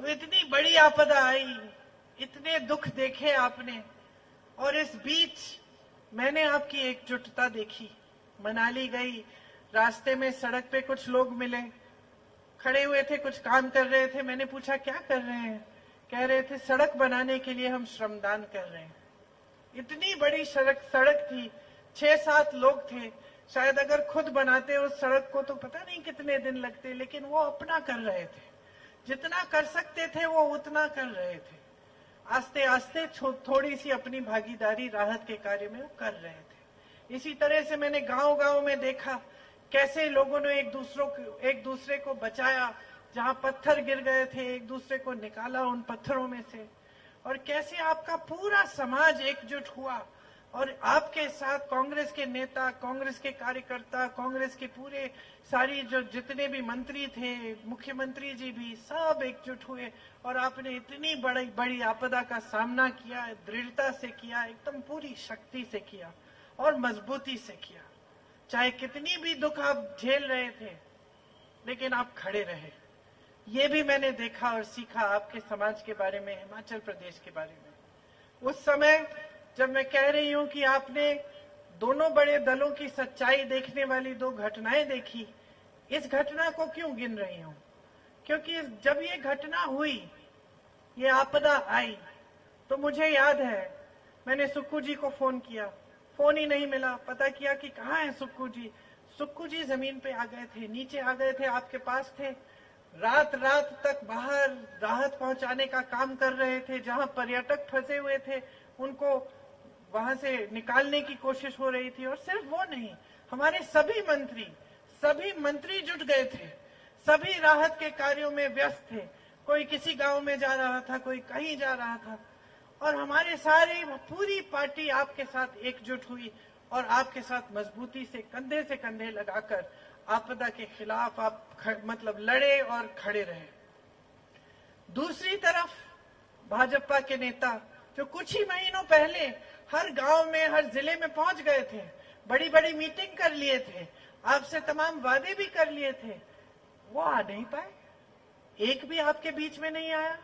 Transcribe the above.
तो इतनी बड़ी आपदा आई, इतने दुख देखे आपने, और इस बीच मैंने आपकी एकजुटता देखी। मनाली गई, रास्ते में सड़क पे कुछ लोग मिले, खड़े हुए थे, कुछ काम कर रहे थे। मैंने पूछा क्या कर रहे हैं? कह रहे थे सड़क बनाने के लिए हम श्रमदान कर रहे हैं। इतनी बड़ी सड़क थी, 6-7 लोग थे। शायद अगर खुद बनाते उस सड़क को तो पता नहीं कितने दिन लगते, लेकिन वो अपना कर रहे थे। जितना कर सकते थे वो उतना कर रहे थे। आस्ते आस्ते थोड़ी सी अपनी भागीदारी राहत के कार्य में वो कर रहे थे। इसी तरह से मैंने गांव गांव में देखा कैसे लोगों ने एक दूसरे को बचाया। जहां पत्थर गिर गए थे, एक दूसरे को निकाला उन पत्थरों में से, और कैसे आपका पूरा समाज एकजुट हुआ। और आपके साथ कांग्रेस के नेता, कांग्रेस के कार्यकर्ता, कांग्रेस के पूरे सारी जो जितने भी मंत्री थे, मुख्यमंत्री जी भी सब एकजुट हुए, और आपने इतनी बड़ी आपदा का सामना किया, दृढ़ता से किया, एकदम पूरी शक्ति से किया और मजबूती से किया। चाहे कितनी भी दुख आप झेल रहे थे, लेकिन आप खड़े रहे। ये भी मैंने देखा और सीखा आपके समाज के बारे में, हिमाचल प्रदेश के बारे में। उस समय जब मैं कह रही हूं कि आपने दोनों बड़े दलों की सच्चाई देखने वाली 2 घटनाएं देखी, इस घटना को क्यों गिन रही हूं? क्योंकि जब ये घटना हुई, ये आपदा आई, तो मुझे याद है मैंने सुक्खू जी को फोन किया, फोन ही नहीं मिला। पता किया कि कहाँ है सुक्खू जी। सुक्खू जी जमीन पे आ गए थे, नीचे आ गए थे, आपके पास थे। रात तक बाहर राहत पहुंचाने का काम कर रहे थे। जहां पर्यटक फंसे हुए थे उनको वहां से निकालने की कोशिश हो रही थी। और सिर्फ वो नहीं, हमारे सभी मंत्री जुट गए थे, सभी राहत के कार्यों में व्यस्त थे। कोई किसी गांव में जा रहा था, कोई कहीं जा रहा था, और हमारे सारे पूरी पार्टी आपके साथ एकजुट हुई और आपके साथ मजबूती से कंधे लगाकर आपदा के खिलाफ आप लड़े और खड़े रहे। दूसरी तरफ भाजपा के नेता जो कुछ ही महीनों पहले हर गांव में, हर जिले में पहुंच गए थे, बड़ी बड़ी मीटिंग कर लिए थे, आपसे तमाम वादे भी कर लिए थे, वो आ नहीं पाए। एक भी आपके बीच में नहीं आया।